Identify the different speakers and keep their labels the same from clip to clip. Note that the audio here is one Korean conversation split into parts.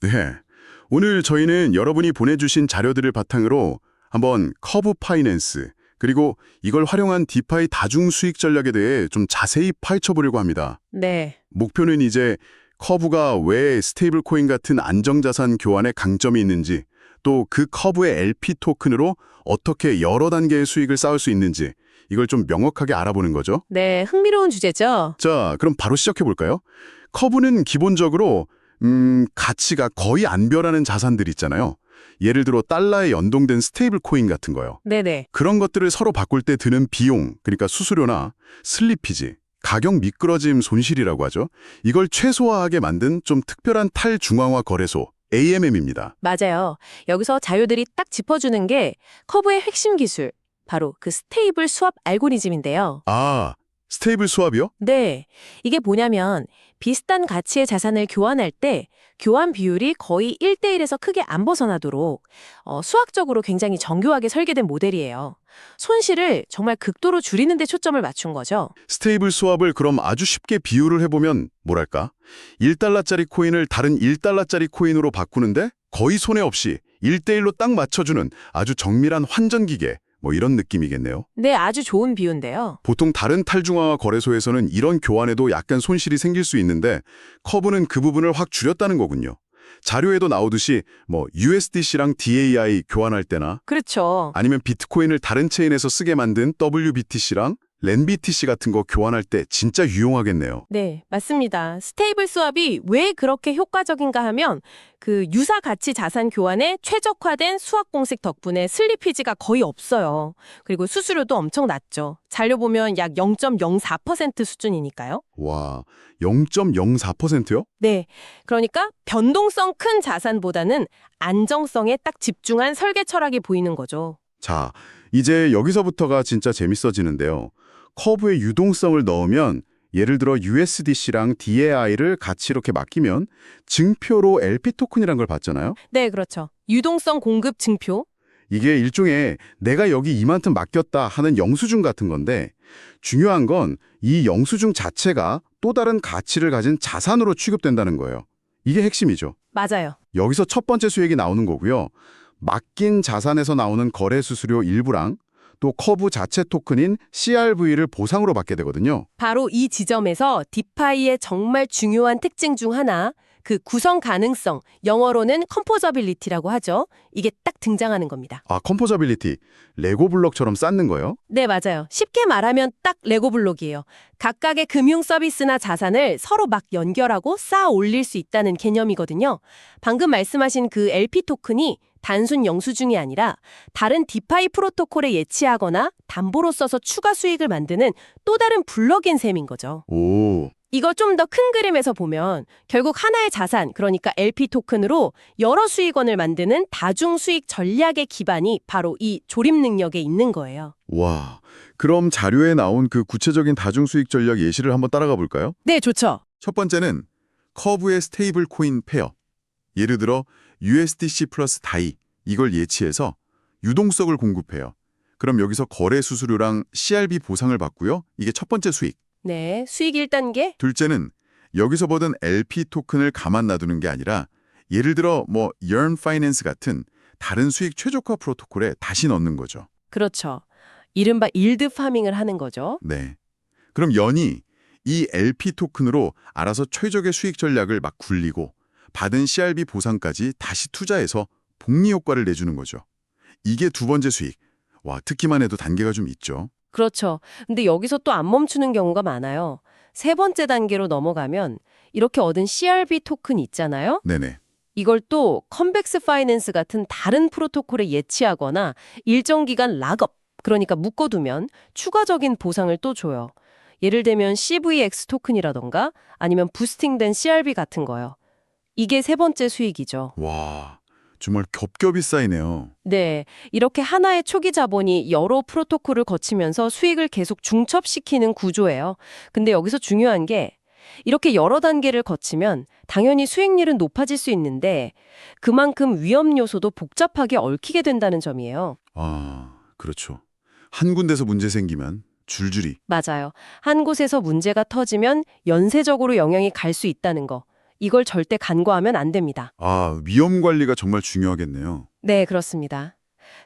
Speaker 1: 네. 오늘 저희는 여러분이 보내주신 자료들을 바탕으로 한번 커브 파이낸스, 그리고 이걸 활용한 디파이 다중 수익 전략에 대해 좀 자세히 파헤쳐 보려고 합니다.
Speaker 2: 네,
Speaker 1: 목표는 이제 커브가 왜 스테이블 코인 같은 안정자산 교환에 강점이 있는지, 또 그 커브의 LP 토큰으로 어떻게 여러 단계의 수익을 쌓을 수 있는지, 이걸 좀 명확하게 알아보는 거죠.
Speaker 2: 네, 흥미로운 주제죠.
Speaker 1: 자, 그럼 바로 시작해 볼까요? 커브는 기본적으로 가치가 거의 안 변하는 자산들 있잖아요. 예를 들어 달러에 연동된 스테이블 코인 같은 거요.
Speaker 2: 네네.
Speaker 1: 그런 것들을 서로 바꿀 때 드는 비용, 그러니까 수수료나 슬리피지, 가격 미끄러짐 손실이라고 하죠. 이걸 최소화하게 만든 좀 특별한 탈중앙화 거래소, AMM입니다.
Speaker 2: 맞아요. 여기서 자료들이 딱 짚어주는 게 커브의 핵심 기술, 바로 그 스테이블 스왑 알고리즘인데요.
Speaker 1: 아, 스테이블 스왑이요?
Speaker 2: 네, 이게 뭐냐면 비슷한 가치의 자산을 교환할 때 교환 비율이 거의 1대1에서 크게 안 벗어나도록 수학적으로 굉장히 정교하게 설계된 모델이에요. 손실을 정말 극도로 줄이는 데 초점을 맞춘 거죠.
Speaker 1: 스테이블 스왑을 그럼 아주 쉽게 비유를 해보면 뭐랄까? 1달러짜리 코인을 다른 1달러짜리 코인으로 바꾸는데 거의 손해 없이 1대1로 딱 맞춰주는 아주 정밀한 환전기계, 뭐 이런 느낌이겠네요.
Speaker 2: 네, 아주 좋은 비유인데요.
Speaker 1: 보통 다른 탈중앙화 거래소에서는 이런 교환에도 약간 손실이 생길 수 있는데 커브는 그 부분을 확 줄였다는 거군요. 자료에도 나오듯이 뭐 USDC랑 DAI 교환할 때나
Speaker 2: 그렇죠.
Speaker 1: 아니면 비트코인을 다른 체인에서 쓰게 만든 WBTC랑 렌BTC 같은 거 교환할 때 진짜 유용하겠네요.
Speaker 2: 네, 맞습니다. 스테이블 스왑이 왜 그렇게 효과적인가 하면 그 유사 가치 자산 교환에 최적화된 수학 공식 덕분에 슬리피지가 거의 없어요. 그리고 수수료도 엄청 낮죠. 자료 보면 약 0.04% 수준이니까요.
Speaker 1: 와, 0.04%요?
Speaker 2: 네, 그러니까 변동성 큰 자산보다는 안정성에 딱 집중한 설계 철학이 보이는 거죠.
Speaker 1: 자, 이제 여기서부터가 진짜 재밌어지는데요. 커브에 유동성을 넣으면 예를 들어 USDC랑 DAI를 같이 이렇게 맡기면 증표로 LP 토큰이란 걸 받잖아요.
Speaker 2: 네, 그렇죠. 유동성 공급 증표.
Speaker 1: 이게 일종의 내가 여기 이만큼 맡겼다 하는 영수증 같은 건데 중요한 건 이 영수증 자체가 또 다른 가치를 가진 자산으로 취급된다는 거예요. 이게 핵심이죠.
Speaker 2: 맞아요.
Speaker 1: 여기서 첫 번째 수익이 나오는 거고요. 맡긴 자산에서 나오는 거래 수수료 일부랑 또 커브 자체 토큰인 CRV를 보상으로 받게 되거든요.
Speaker 2: 바로 이 지점에서 디파이의 정말 중요한 특징 중 하나, 그 구성 가능성, 영어로는 컴포저빌리티라고 하죠. 이게 딱 등장하는 겁니다.
Speaker 1: 아, 컴포저빌리티. 레고 블록처럼 쌓는 거요?
Speaker 2: 네, 맞아요. 쉽게 말하면 딱 레고 블록이에요. 각각의 금융 서비스나 자산을 서로 막 연결하고 쌓아 올릴 수 있다는 개념이거든요. 방금 말씀하신 그 LP 토큰이 단순 영수증이 아니라 다른 디파이 프로토콜에 예치하거나 담보로 써서 추가 수익을 만드는 또 다른 블록인 셈인 거죠.
Speaker 1: 오,
Speaker 2: 이거 좀 더 큰 그림에서 보면 결국 하나의 자산, 그러니까 LP 토큰으로 여러 수익원을 만드는 다중 수익 전략의 기반이 바로 이 조립 능력에 있는 거예요.
Speaker 1: 와. 그럼 자료에 나온 그 구체적인 다중수익 전략 예시를 한번 따라가 볼까요?
Speaker 2: 네, 좋죠.
Speaker 1: 첫 번째는 커브의 스테이블 코인 페어. 예를 들어 USDC 플러스 다이 이걸 예치해서 유동성을 공급해요. 그럼 여기서 거래 수수료랑 CRB 보상을 받고요. 이게 첫 번째 수익.
Speaker 2: 네, 수익 1단계?
Speaker 1: 둘째는 여기서 받은 LP 토큰을 가만 놔두는 게 아니라 예를 들어 뭐 Yearn Finance 같은 다른 수익 최적화 프로토콜에 다시 넣는 거죠.
Speaker 2: 그렇죠. 이른바 일드 파밍을 하는 거죠.
Speaker 1: 네. 그럼 연이 이 LP 토큰으로 알아서 최적의 수익 전략을 막 굴리고 받은 CRB 보상까지 다시 투자해서 복리 효과를 내주는 거죠. 이게 두 번째 수익. 와, 듣기만 해도 단계가 좀 있죠.
Speaker 2: 그렇죠. 근데 여기서 또 안 멈추는 경우가 많아요. 세 번째 단계로 넘어가면 이렇게 얻은 CRB 토큰 있잖아요.
Speaker 1: 네네.
Speaker 2: 이걸 또 컨벡스 파이낸스 같은 다른 프로토콜에 예치하거나 일정 기간 락업, 그러니까 묶어두면 추가적인 보상을 또 줘요. 예를 들면 CVX 토큰이라던가 아니면 부스팅된 CRB 같은 거요. 이게 세 번째 수익이죠.
Speaker 1: 와, 정말 겹겹이 쌓이네요.
Speaker 2: 네, 이렇게 하나의 초기 자본이 여러 프로토콜을 거치면서 수익을 계속 중첩시키는 구조예요. 근데 여기서 중요한 게 이렇게 여러 단계를 거치면 당연히 수익률은 높아질 수 있는데 그만큼 위험 요소도 복잡하게 얽히게 된다는 점이에요.
Speaker 1: 아, 그렇죠. 한 군데서 문제 생기면 줄줄이.
Speaker 2: 맞아요. 한 곳에서 문제가 터지면 연쇄적으로 영향이 갈 수 있다는 거. 이걸 절대 간과하면 안 됩니다.
Speaker 1: 아, 위험 관리가 정말 중요하겠네요.
Speaker 2: 네, 그렇습니다.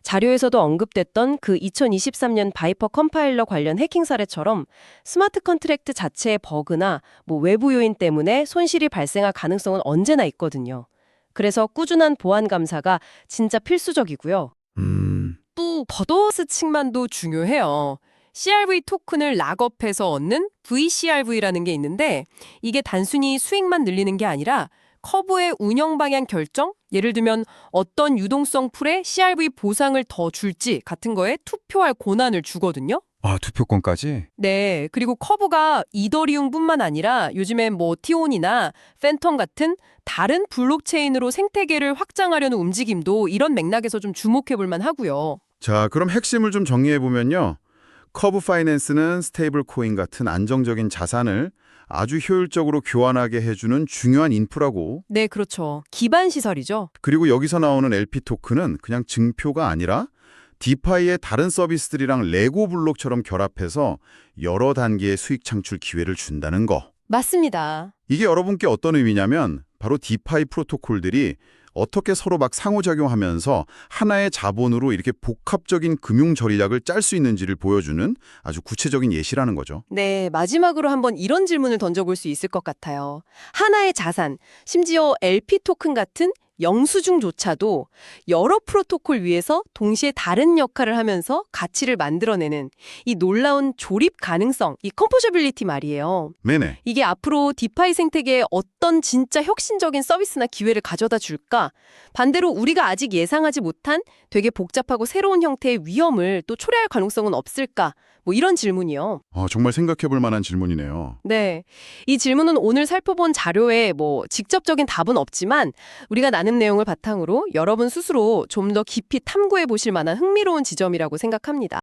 Speaker 2: 자료에서도 언급됐던 그 2023년 바이퍼 컴파일러 관련 해킹 사례처럼 스마트 컨트랙트 자체의 버그나 외부 요인 때문에 손실이 발생할 가능성은 언제나 있거든요. 그래서 꾸준한 보안 감사가 진짜 필수적이고요.
Speaker 3: 또 버더스 측만도 중요해요. CRV 토큰을 락업해서 얻는 VCRV라는 게 있는데 이게 단순히 수익만 늘리는 게 아니라 커브의 운영 방향 결정? 예를 들면 어떤 유동성 풀에 CRV 보상을 더 줄지 같은 거에 투표할 권한을 주거든요.
Speaker 4: 아, 투표권까지?
Speaker 3: 네, 그리고 커브가 이더리움뿐만 아니라 요즘엔 티온이나 팬텀 같은 다른 블록체인으로 생태계를 확장하려는 움직임도 이런 맥락에서 좀 주목해 볼 만하고요.
Speaker 1: 자, 그럼 핵심을 좀 정리해보면요. 커브 파이낸스는 스테이블 코인 같은 안정적인 자산을 아주 효율적으로 교환하게 해주는 중요한 인프라고,
Speaker 3: 네, 그렇죠. 기반 시설이죠.
Speaker 1: 그리고 여기서 나오는 LP 토큰은 그냥 증표가 아니라 디파이의 다른 서비스들이랑 레고 블록처럼 결합해서 여러 단계의 수익 창출 기회를 준다는 거.
Speaker 3: 맞습니다.
Speaker 1: 이게 여러분께 어떤 의미냐면 바로 디파이 프로토콜들이 어떻게 서로 막 상호작용하면서 하나의 자본으로 이렇게 복합적인 금융 전략을 짤 수 있는지를 보여주는 아주 구체적인 예시라는 거죠.
Speaker 3: 네, 마지막으로 한번 이런 질문을 던져볼 수 있을 것 같아요. 하나의 자산, 심지어 LP 토큰 같은 영수증조차도 여러 프로토콜 위에서 동시에 다른 역할을 하면서 가치를 만들어내는 이 놀라운 조립 가능성, 이 컴포저빌리티 말이에요.
Speaker 1: 네네.
Speaker 3: 이게 앞으로 디파이 생태계에 어떤 진짜 혁신적인 서비스나 기회를 가져다 줄까? 반대로 우리가 아직 예상하지 못한 되게 복잡하고 새로운 형태의 위험을 또 초래할 가능성은 없을까? 이런 질문이요.
Speaker 1: 정말 생각해볼 만한 질문이네요.
Speaker 3: 네. 이 질문은 오늘 살펴본 자료에 직접적인 답은 없지만 우리가 나눈 내용을 바탕으로 여러분 스스로 좀 더 깊이 탐구해 보실 만한 흥미로운 지점이라고 생각합니다.